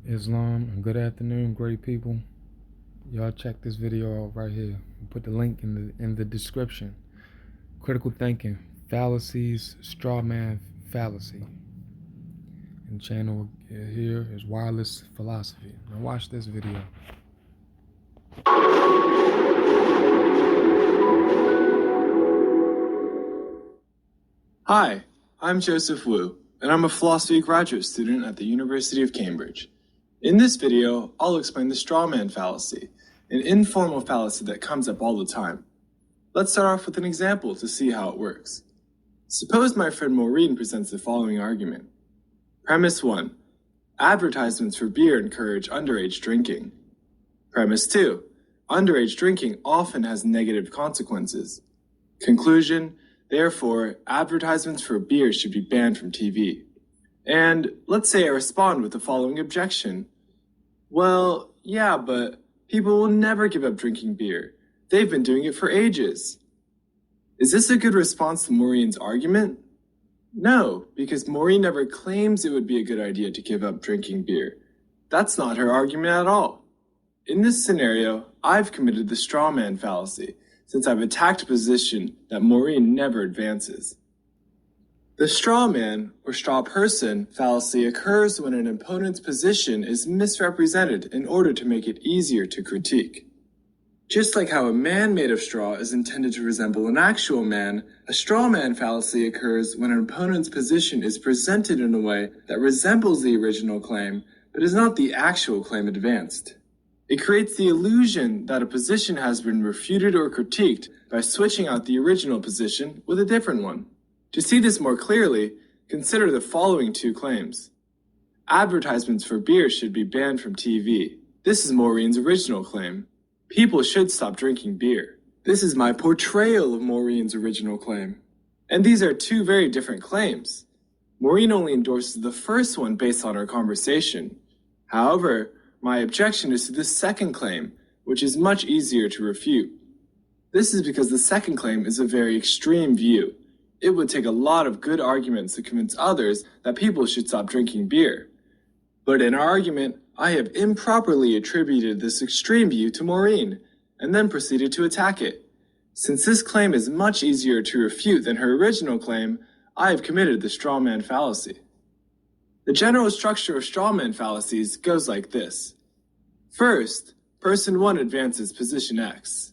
Islam, and good afternoon, great people. Y'all check this video out right here. I'll put the link in the description. Critical thinking, fallacies, straw man fallacy. And the channel here is wireless philosophy. Now watch this video. Hi, I'm Joseph Wu, and I'm a philosophy graduate student at the University of Cambridge. In this video, I'll explain the straw man fallacy, an informal fallacy that comes up all the time. Let's start off with an example to see how it works. Suppose my friend Maureen presents the following argument. Premise 1. Advertisements for beer encourage underage drinking. Premise 2. Underage drinking often has negative consequences. Conclusion. Therefore, advertisements for beer should be banned from TV. And let's say I respond with the following objection. Well, yeah, but people will never give up drinking beer. They've been doing it for ages. Is this a good response to Maureen's argument? No, because Maureen never claims it would be a good idea to give up drinking beer. That's not her argument at all. In this scenario, I've committed the straw man fallacy, since I've attacked a position that Maureen never advances. The straw man, or straw person, fallacy occurs when an opponent's position is misrepresented in order to make it easier to critique. Just like how a man made of straw is intended to resemble an actual man, a straw man fallacy occurs when an opponent's position is presented in a way that resembles the original claim, but is not the actual claim advanced. It creates the illusion that a position has been refuted or critiqued by switching out the original position with a different one. To see this more clearly, consider the following two claims. Advertisements for beer should be banned from TV. This is Maureen's original claim. People should stop drinking beer. This is my portrayal of Maureen's original claim. And these are two very different claims. Maureen only endorses the first one based on our conversation. However, my objection is to the second claim, which is much easier to refute. This is because the second claim is a very extreme view. It would take a lot of good arguments to convince others that people should stop drinking beer. But in our argument, I have improperly attributed this extreme view to Maureen, and then proceeded to attack it. Since this claim is much easier to refute than her original claim, I have committed the straw man fallacy. The general structure of straw man fallacies goes like this. First, person 1 advances position X.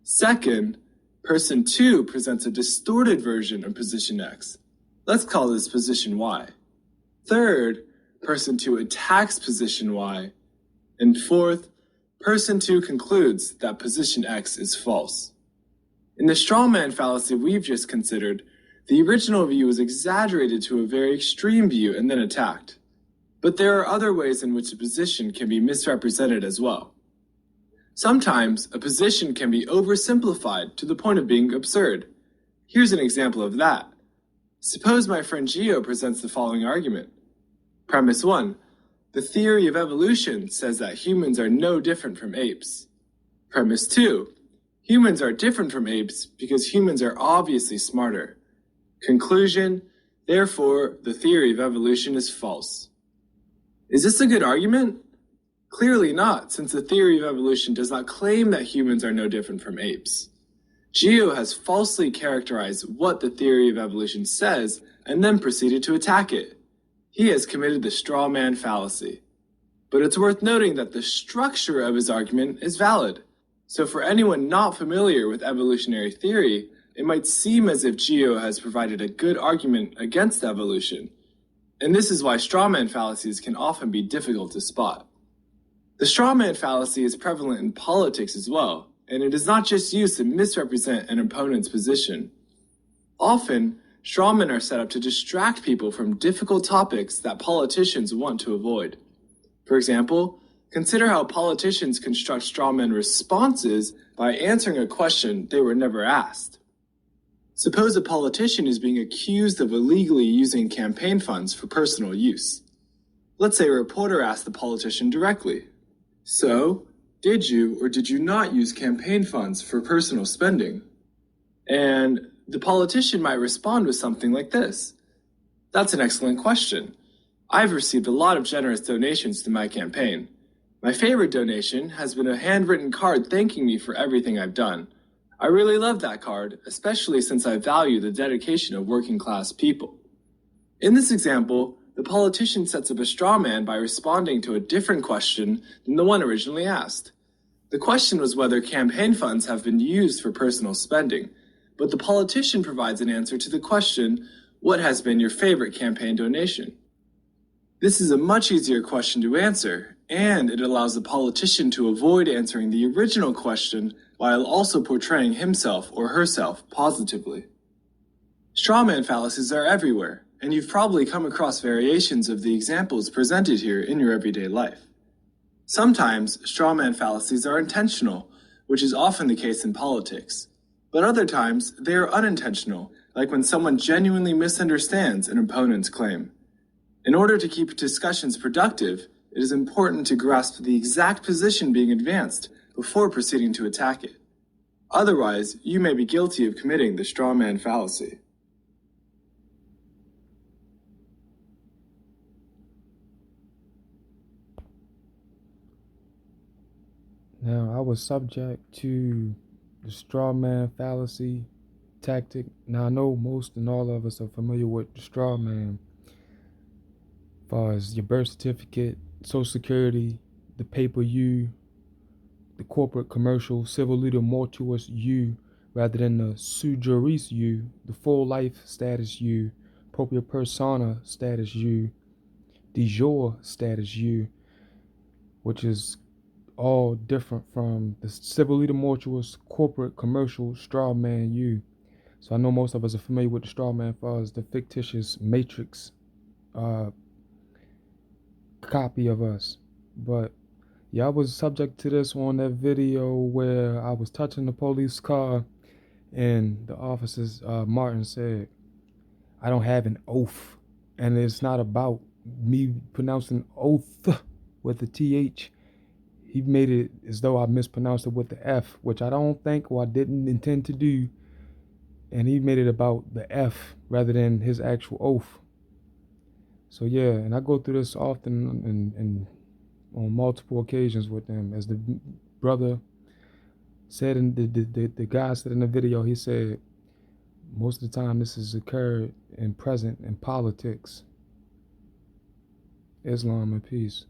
Second, person 2 presents a distorted version of position X. Let's call this position Y. Third, person 2 attacks position Y. And fourth, person 2 concludes that position X is false. In the straw man fallacy we've just considered, the original view was exaggerated to a very extreme view and then attacked. But there are other ways in which a position can be misrepresented as well. Sometimes, a position can be oversimplified to the point of being absurd. Here's an example of that. Suppose my friend Gio presents the following argument. Premise 1. The theory of evolution says that humans are no different from apes. Premise 2. Humans are different from apes because humans are obviously smarter. Conclusion. Therefore, the theory of evolution is false. Is this a good argument? Clearly not, since the theory of evolution does not claim that humans are no different from apes. Gio has falsely characterized what the theory of evolution says and then proceeded to attack it. He has committed the straw man fallacy. But it's worth noting that the structure of his argument is valid. So for anyone not familiar with evolutionary theory, it might seem as if Gio has provided a good argument against evolution. And this is why straw man fallacies can often be difficult to spot. The straw man fallacy is prevalent in politics as well, and it is not just used to misrepresent an opponent's position. Often, straw men are set up to distract people from difficult topics that politicians want to avoid. For example, consider how politicians construct straw man responses by answering a question they were never asked. Suppose a politician is being accused of illegally using campaign funds for personal use. Let's say a reporter asked the politician directly, "So, did you or did you not use campaign funds for personal spending?" And the politician might respond with something like this. That's an excellent question. I've received a lot of generous donations to my campaign. My favorite donation has been a handwritten card thanking me for everything I've done. I really love that card, especially since I value the dedication of working class people. In this example, the politician sets up a straw man by responding to a different question than the one originally asked. The question was whether campaign funds have been used for personal spending, but the politician provides an answer to the question, what has been your favorite campaign donation? This is a much easier question to answer, and it allows the politician to avoid answering the original question while also portraying himself or herself positively. Strawman fallacies are everywhere, and you've probably come across variations of the examples presented here in your everyday life. Sometimes strawman fallacies are intentional, which is often the case in politics, but other times they are unintentional, like when someone genuinely misunderstands an opponent's claim. In order to keep discussions productive, it is important to grasp the exact position being advanced before proceeding to attack it. Otherwise, you may be guilty of committing the strawman fallacy. Now, I was subject to the straw man fallacy tactic. Now, I know most and all of us are familiar with the straw man, as far as your birth certificate, social security, the paper you, the corporate commercial, civil leader mortuus you, rather than the sui juris you, the full life status you, propria persona status you, de jure status you, which is all different from the civil leader mortuus, corporate commercial straw man you. So I know most of us are familiar with the straw man as far as the fictitious matrix copy of us. But yeah, I was subject to this on that video where I was touching the police car and the officers, Martin said, I don't have an oath. And it's not about me pronouncing oath with the TH. He made it as though I mispronounced it with the F, which I don't think or I didn't intend to do. And he made it about the F rather than his actual oath. So yeah, and I go through this often and on multiple occasions with them. As the brother said, in the guy said in the video, he said, most of the time this has occurred and present in politics. Islam and peace.